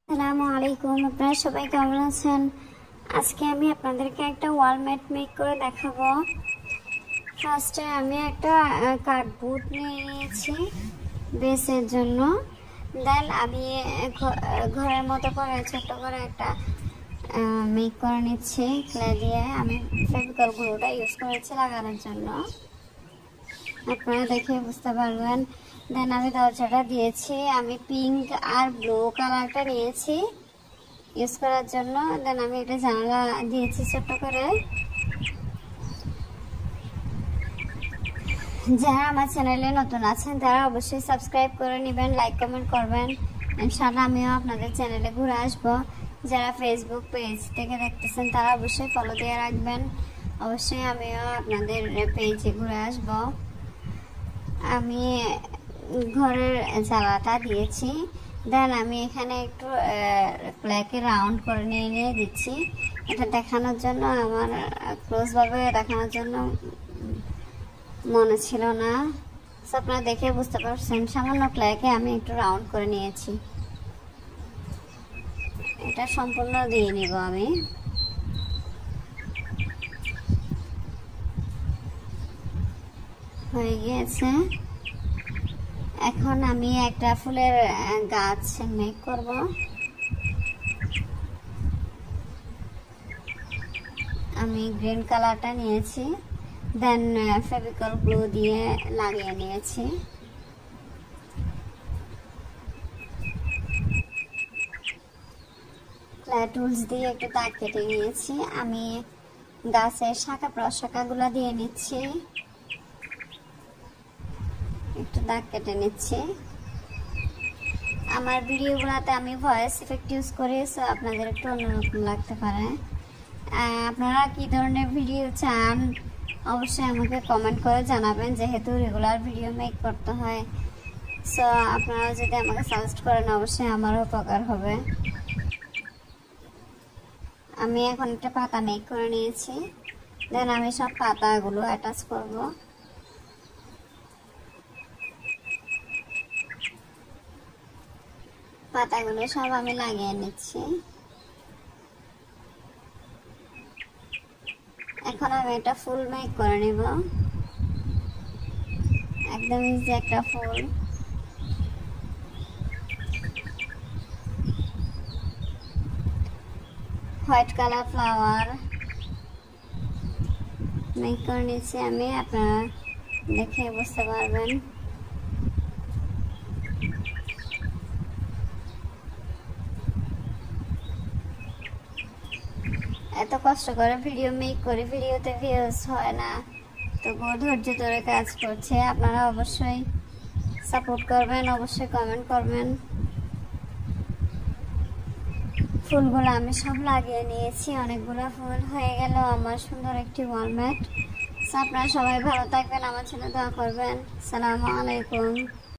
আসসালামু আলাইকুম, আপনারা সবাই কেমন আছেন? আজকে আমি আপনাদেরকে একটা ওয়াল ম্যাট মেক করে দেখাবো। ফার্স্টে আমি একটা কার্ডবোর্ড নিয়ে নিয়েছি বেসের জন্য। দেন আমি ঘরের মতো করে ছোট্ট করে একটা মেক করে নিচ্ছি ক্লে দিয়ে। আমি ফেভিকল গ্লুটা ইউজ করেছি লাগানোর জন্য, আপনারা দেখে বুঝতে পারবেন। দেন আমি দরজাটা দিয়েছি, আমি পিঙ্ক আর ব্লু কালারটা নিয়েছি ইউজ করার জন্য। দেন আমি একটা জানালা দিয়েছি ছোট্ট করে। যারা আমার চ্যানেলে নতুন আছেন তারা অবশ্যই সাবস্ক্রাইব করে নেবেন, লাইক কমেন্ট করবেন। ইনশাআল্লাহ আমিও আপনাদের চ্যানেলে ঘুরে আসবো। যারা ফেসবুক পেজ থেকে দেখতেছেন তারা অবশ্যই ফলো দিয়ে রাখবেন। অবশ্যই আমিও আপনাদের পেজে ঘুরে আসবো। আমি ঘরের জ্বালাটা দিয়েছি। দেন আমি এখানে একটু ক্লেকে রাউন্ড করে নিয়ে দিচ্ছি, এটা দেখানোর জন্য। আমার ক্লোজভাবে দেখানোর জন্য মনে ছিল না, আপনারা দেখে বুঝতে পারছেন। সামান্য ক্লেকে আমি একটু রাউন্ড করে নিয়েছি, এটা সম্পূর্ণ দিয়ে নিব আমি। হয়ে গিয়েছে। এখন আমি একটা ফুলের গাছ মেক করব। আমি গ্রিন কালারটা নিয়েছি, দেন ফেভিকল গ্লু দিয়ে লাগিয়ে নিয়েছি। ক্লে টুলস দিয়ে একটু দাগ কেটে নিয়েছি। আমি গাছের শাখা প্রশাখাগুলো দিয়ে নিচ্ছি, একটু দাগ কেটে নিচ্ছি। আমার ভিডিওগুলোতে আমি ভয়েস ইফেক্ট ইউজ করি, সো আপনাদের একটু অন্যরকম লাগতে পারে। আপনারা কি ধরনের ভিডিও চান অবশ্যই আমাকে কমেন্ট করে জানাবেন, যেহেতু রেগুলার ভিডিও মেক করতে হয়। সো আপনারা যদি আমাকে সাজেস্ট করেন অবশ্যই আমারও উপকার হবে। আমি এখন একটা পাতা মেক করে নিয়েছি। দেন আমি সব পাতাগুলো অ্যাটাচ করব। পাতাগুলো সব আমি লাগিয়ে নিচ্ছি। এখন আমি একটা ফুল মেক করে নিব, একদম ইজি একটা ফুল। হোয়াইট কালার ফ্লাওয়ার মেক করে নিচ্ছি আমি, আপনারা দেখে বুঝতে পারবেন। এত কষ্ট করে ভিডিও মেক করে ভিডিওতে ভিউজ হয় না, তবুও ধৈর্য ধরে কাজ করছে। আপনারা অবশ্যই সাপোর্ট করবেন, অবশ্যই কমেন্ট করবেন। ফুলগুলো আমি সব লাগিয়ে নিয়েছি, অনেকগুলো ফুল হয়ে গেল আমার সুন্দর একটি ওয়াল ম্যাট। আপনারা সবাই ভালো থাকবেন, আমার জন্য দোয়া করবেন। আসসালামু আলাইকুম।